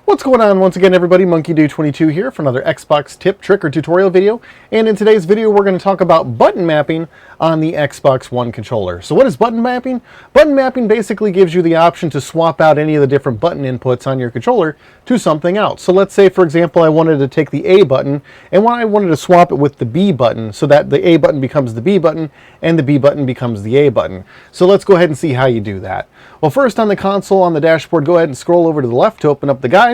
What's going on once again, everybody? MonkeyDude22 here for another Xbox tip, trick, or tutorial video. And in today's video, we're going to talk about button mapping on the Xbox One controller. So what is button mapping? Button mapping basically gives you the option to swap out any of the different button inputs on your controller to something else. So let's say, for example, I wanted to take the A button and I wanted to swap it with the B button so that the A button becomes the B button and the B button becomes the A button. So let's go ahead and see how you do that. Well, first on the console, on the dashboard, go ahead and scroll over to the left to open up the guide,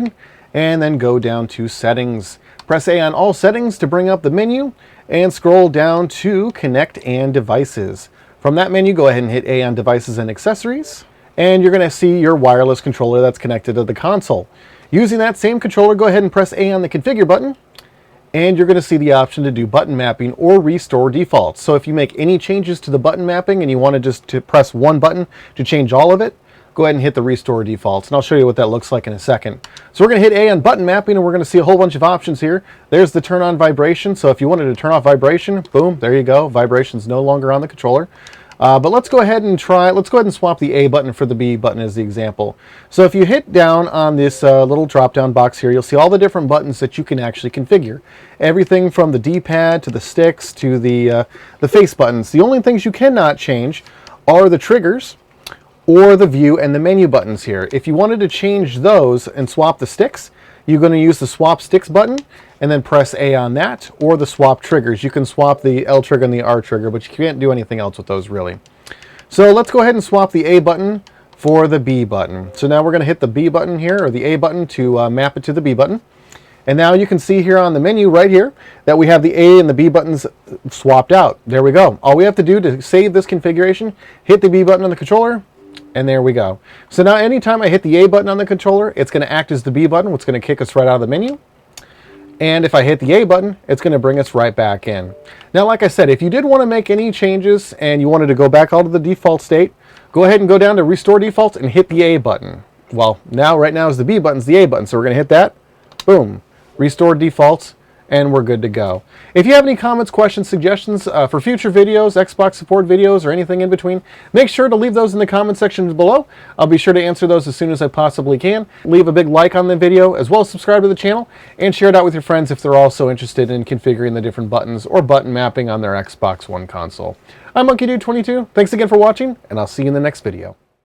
and then go down to Settings. Press A on all settings to bring up the menu, and scroll down to Connect and Devices. From that menu, go ahead and hit A on Devices and Accessories, and you're going to see your wireless controller that's connected to the console. Using that same controller, go ahead and press A on the Configure button, and you're going to see the option to do button mapping or restore defaults. So if you make any changes to the button mapping and you want to just press one button to change all of it, go ahead and hit the restore defaults, and I'll show you what that looks like in a second. So we're going to hit A on button mapping, and we're going to see a whole bunch of options here. There's the turn on vibration. So if you wanted to turn off vibration, boom, there you go. Vibration's no longer on the controller. But let's go ahead and swap the A button for the B button as the example. So if you hit down on this little drop down box here, you'll see all the different buttons that you can actually configure. Everything from the D-pad to the sticks to the face buttons. The only things you cannot change are the triggers or the view and the menu buttons here. If you wanted to change those and swap the sticks, you're going to use the swap sticks button and then press A on that, or the swap triggers. You can swap the L trigger and the R trigger, but you can't do anything else with those really. So let's go ahead and swap the A button for the B button. So now we're going to hit the B button here, or the A button, to map it to the B button. And now you can see here on the menu right here that we have the A and the B buttons swapped out. There we go. All we have to do to save this configuration, hit the B button on the controller, and there we go. So now anytime I hit the A button on the controller, it's going to act as the B button, which is going to kick us right out of the menu. And if I hit the A button, it's going to bring us right back in. Now, like I said, if you did want to make any changes and you wanted to go back out of the default state, go ahead and go down to Restore Defaults and hit the A button. Well, right now is the B button's the A button, so we're going to hit that. Boom. Restore Defaults, and we're good to go. If you have any comments, questions, suggestions for future videos, Xbox support videos, or anything in between, make sure to leave those in the comment section below. I'll be sure to answer those as soon as I possibly can. Leave a big like on the video, as well as subscribe to the channel, and share it out with your friends if they're also interested in configuring the different buttons or button mapping on their Xbox One console. I'm MonkeyDude22. Thanks again for watching, and I'll see you in the next video.